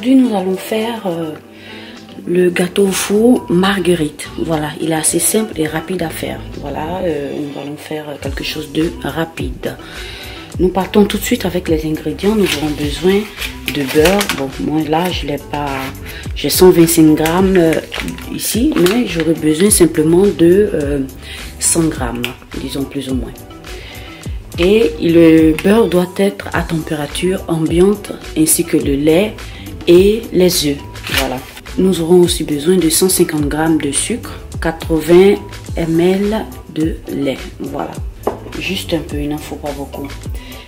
Aujourd'hui, nous allons faire le gâteau au four marguerite. Voilà, il est assez simple et rapide à faire. Voilà, nous allons faire quelque chose de rapide. Nous partons tout de suite avec les ingrédients. Nous aurons besoin de beurre. Bon, moi là, je l'ai pas. J'ai 125 grammes ici, mais j'aurai besoin simplement de 100 grammes, disons plus ou moins. Et le beurre doit être à température ambiante, ainsi que le lait et les œufs. Voilà. Nous aurons aussi besoin de 150 grammes de sucre, 80 ml de lait. Voilà. Juste un peu, il n'en faut pas beaucoup.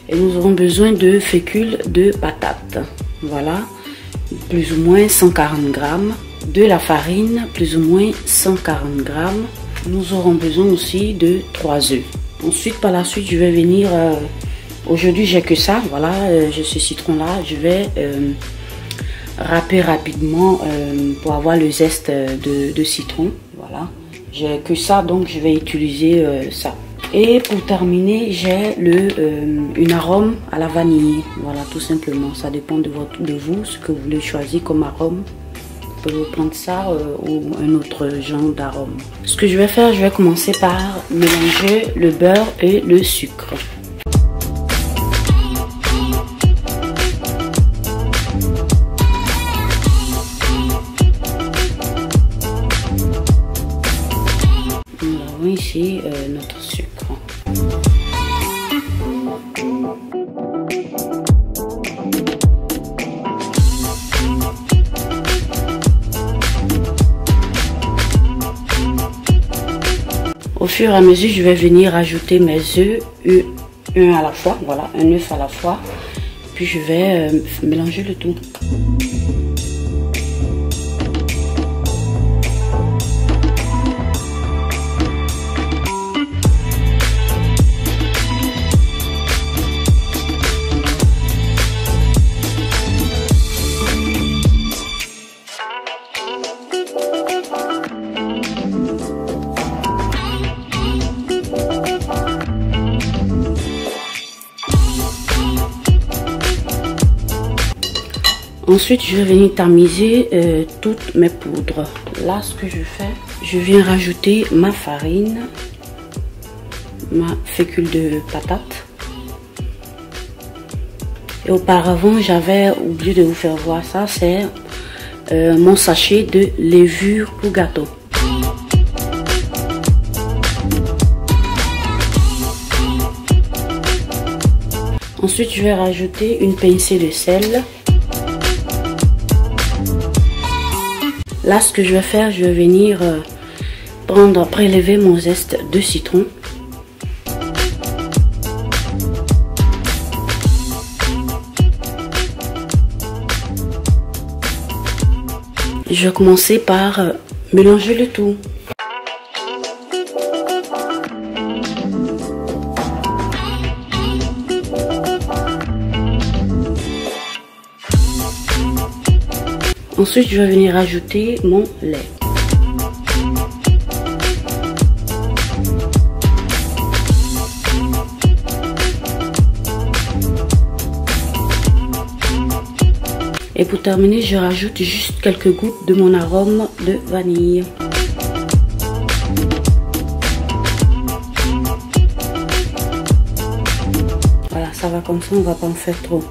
Et nous aurons besoin de fécule de patates. Voilà. Plus ou moins 140 grammes. De la farine, plus ou moins 140 grammes. Nous aurons besoin aussi de 3 œufs. Ensuite, par la suite, je vais venir... aujourd'hui, j'ai que ça. Voilà, j'ai ce citron-là. Je vais râper rapidement pour avoir le zeste de citron. Voilà. J'ai que ça, donc je vais utiliser ça. Et pour terminer, j'ai une arôme à la vanille. Voilà, tout simplement. Ça dépend de vous, ce que vous voulez choisir comme arôme. Vous pouvez prendre ça ou un autre genre d'arôme. Ce que je vais faire, je vais commencer par mélanger le beurre et le sucre. Nous avons ici notre sucre. Au fur et à mesure, je vais venir ajouter mes œufs, un à la fois, voilà, un œuf à la fois. Puis je vais mélanger le tout. Ensuite, je vais venir tamiser toutes mes poudres. Là, ce que je fais, je viens rajouter ma farine, ma fécule de patate. Et auparavant, j'avais oublié de vous faire voir ça, c'est mon sachet de levure pour gâteau. Ensuite, je vais rajouter une pincée de sel. Là, ce que je vais faire, je vais venir prélever mon zeste de citron. Je vais commencer par mélanger le tout. Ensuite, je vais venir ajouter mon lait. Et pour terminer, je rajoute juste quelques gouttes de mon arôme de vanille. Voilà, ça va comme ça, on ne va pas en faire trop.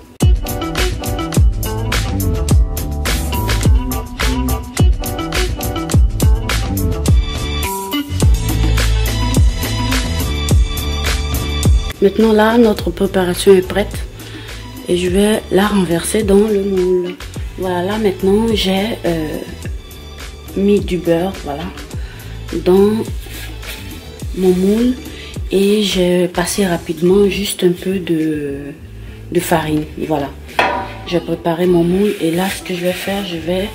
Maintenant là, notre préparation est prête et je vais la renverser dans le moule. Voilà, là maintenant j'ai mis du beurre, voilà, dans mon moule et j'ai passé rapidement juste un peu de farine. Voilà, j'ai préparé mon moule et là ce que je vais faire, je vais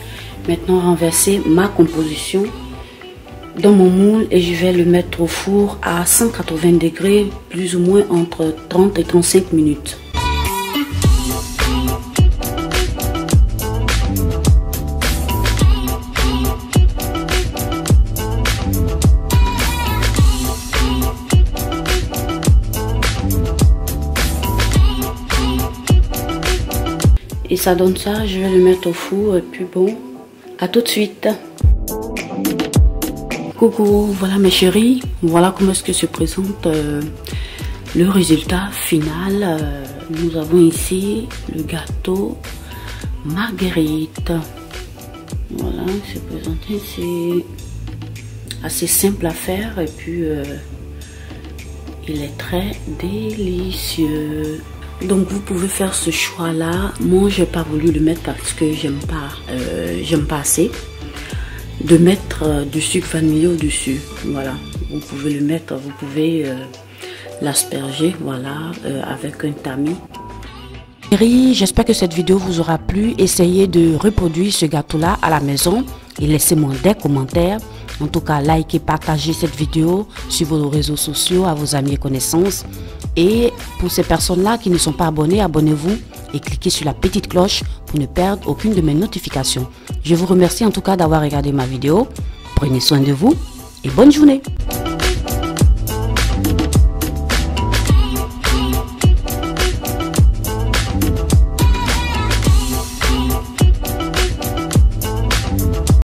maintenant renverser ma composition dans mon moule et je vais le mettre au four à 180 degrés, plus ou moins entre 30 et 35 minutes. Et ça donne ça, je vais le mettre au four et puis bon, à tout de suite. Coucou, voilà mes chéris, voilà comment est-ce que se présente le résultat final. Nous avons ici le gâteau marguerite. Voilà, c'est présenté, c'est assez simple à faire et puis il est très délicieux. Donc vous pouvez faire ce choix là. Moi j'ai pas voulu le mettre parce que j'aime pas assez de mettre du sucre vanillé au dessus. Voilà, vous pouvez le mettre, vous pouvez l'asperger, voilà, avec un tamis. J'espère que cette vidéo vous aura plu. Essayez de reproduire ce gâteau là à la maison et laissez-moi des commentaires. En tout cas, likez, partagez cette vidéo sur vos réseaux sociaux, à vos amis et connaissances. Et pour ces personnes-là qui ne sont pas abonnées, abonnez-vous et cliquez sur la petite cloche pour ne perdre aucune de mes notifications. Je vous remercie en tout cas d'avoir regardé ma vidéo. Prenez soin de vous et bonne journée.